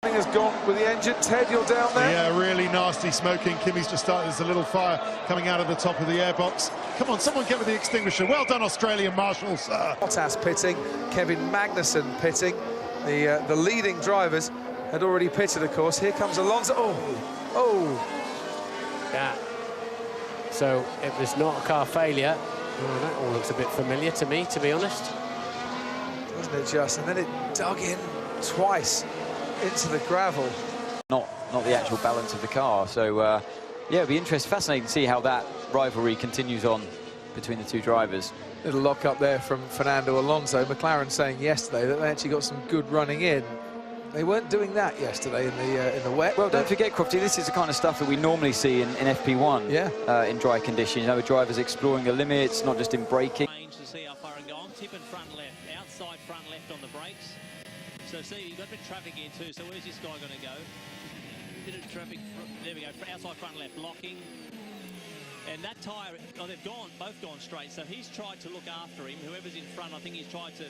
Has gone with the engine. Ted, you're down there. Yeah, really nasty smoking. Kimmy's just started. There's a little fire coming out of the top of the airbox. Come on, someone get with the extinguisher. Well done, Australian marshals. Bottas pitting, Kevin Magnussen pitting. The leading drivers had already pitted, of course. Here comes Alonso. Oh. Yeah. So it was not a car failure. Oh, that all looks a bit familiar to me, to be honest. Doesn't it just? And then it dug in twice into the gravel. Not the actual balance of the car. So, yeah, it'll be interesting, fascinating to see how that rivalry continues on between the two drivers. Little lock up there from Fernando Alonso. McLaren saying yesterday that they actually got some good running in. They weren't doing that yesterday in the wet. Well, don't forget, Crofty, this is the kind of stuff that we normally see in FP1. Yeah. In dry conditions. You know, drivers exploring the limits, not just in braking. To see how far and gone. Tip and front left, outside front left on the brakes. So see, you've got a bit of traffic here too. So where's this guy going to go? Bit of traffic. There we go. Outside front left, locking. And that tyre, they've both gone straight. So he's tried to look after him. Whoever's in front, I think he's tried to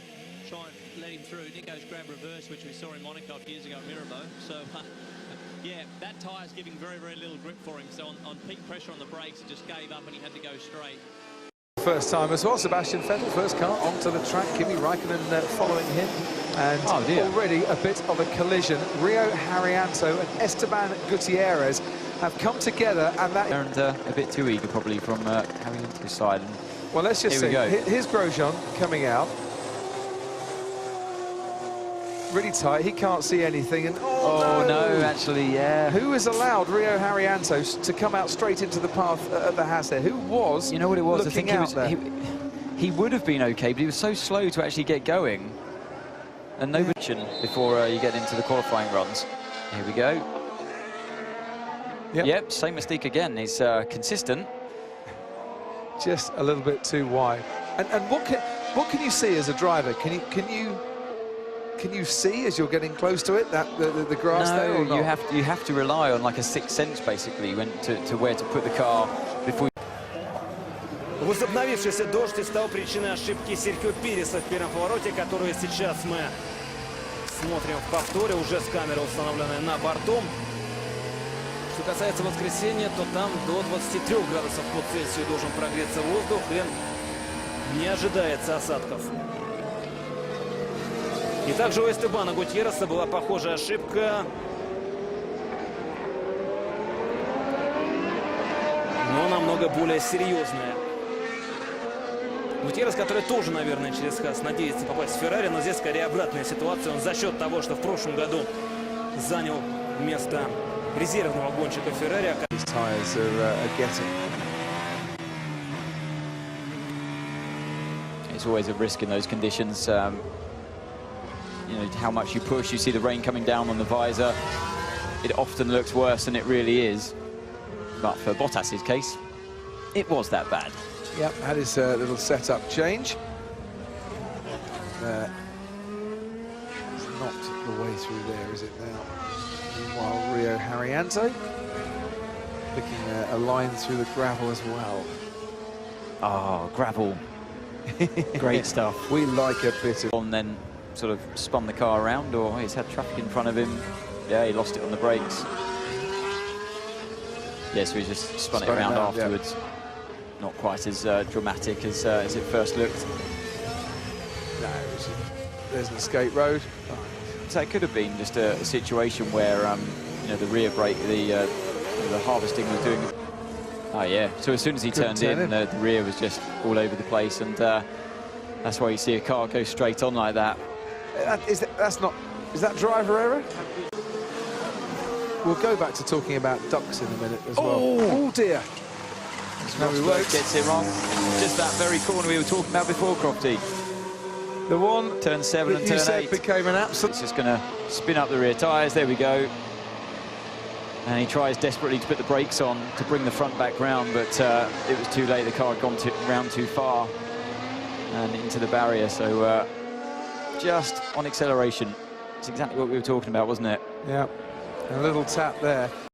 try and let him through. Nico's grab reverse, which we saw in Monaco a few years ago at Mirabeau. So, yeah, that tyre's giving very, very little grip for him. So on peak pressure on the brakes, it just gave up and he had to go straight. First time as well, Sebastian Vettel, first car onto the track. Kimi Raikkonen following him. And already a bit of a collision. Rio Haryanto and Esteban Gutierrez have come together, and that... And a bit too eager, probably, from Haryanto's side. Well, let's just see. Here's Grosjean coming out. Really tight, he can't see anything, and no, actually, yeah. Who has allowed Rio Haryanto to come out straight into the path at the Haas there? Who was? You know what it was? I think he would have been okay, but he was so slow to actually get going, and no vision before you get into the qualifying runs. Here we go. Yep, same mistake again. He's consistent. Just a little bit too wide. And what can you see as a driver? Can you see as you're getting close to it that the grass there? Or not? you have to rely on like a sixth sense basically to where to put the car before. Возобновившийся дождь стал причиной ошибки Серхио Переса в первом повороте, которую сейчас мы смотрим в повторе, уже с камерой, установленной на борту. Что касается воскресенья, то там до 23 градусов по Цельсию должен прогреться воздух, и не ожидается осадков. И также у Эстебана Гутьерреса была похожая ошибка. Но намного более серьезная. Гутьеррес, который тоже, наверное, через Хаас надеется попасть в Феррари, но здесь скорее обратная ситуация. Он за счет того, что в прошлом году занял место резервного гонщика Феррари. It's always a risk in those conditions. You know, how much you push, you see the rain coming down on the visor. It often looks worse than it really is. But for Bottas's case, it was that bad. Yep, had his little setup change. It's not the way through there, is it now? Meanwhile, Rio Haryanto picking a line through the gravel as well. Oh, gravel. Great stuff. We like a bit of... And then sort of spun the car around, or he's had traffic in front of him. Yeah, he lost it on the brakes. Yeah, so he just spun it around afterwards. Yeah. Not quite as dramatic as it first looked. No, there's an escape road. So it could have been just a situation where you know, the rear brake, the harvesting was doing. Oh yeah. So as soon as he turned in, the rear was just all over the place, and that's why you see a car go straight on like that. Is that driver error? We'll go back to talking about ducks in a minute as well. Oh dear. Rosberg gets it wrong. Just that very corner we were talking about before, Crofty. The one turn 7 and turn 8 became an absolute. It's just going to spin up the rear tyres. There we go. And he tries desperately to put the brakes on to bring the front back round, but it was too late. The car had gone round too far and into the barrier. So just on acceleration, it's exactly what we were talking about, wasn't it? Yeah, a little tap there.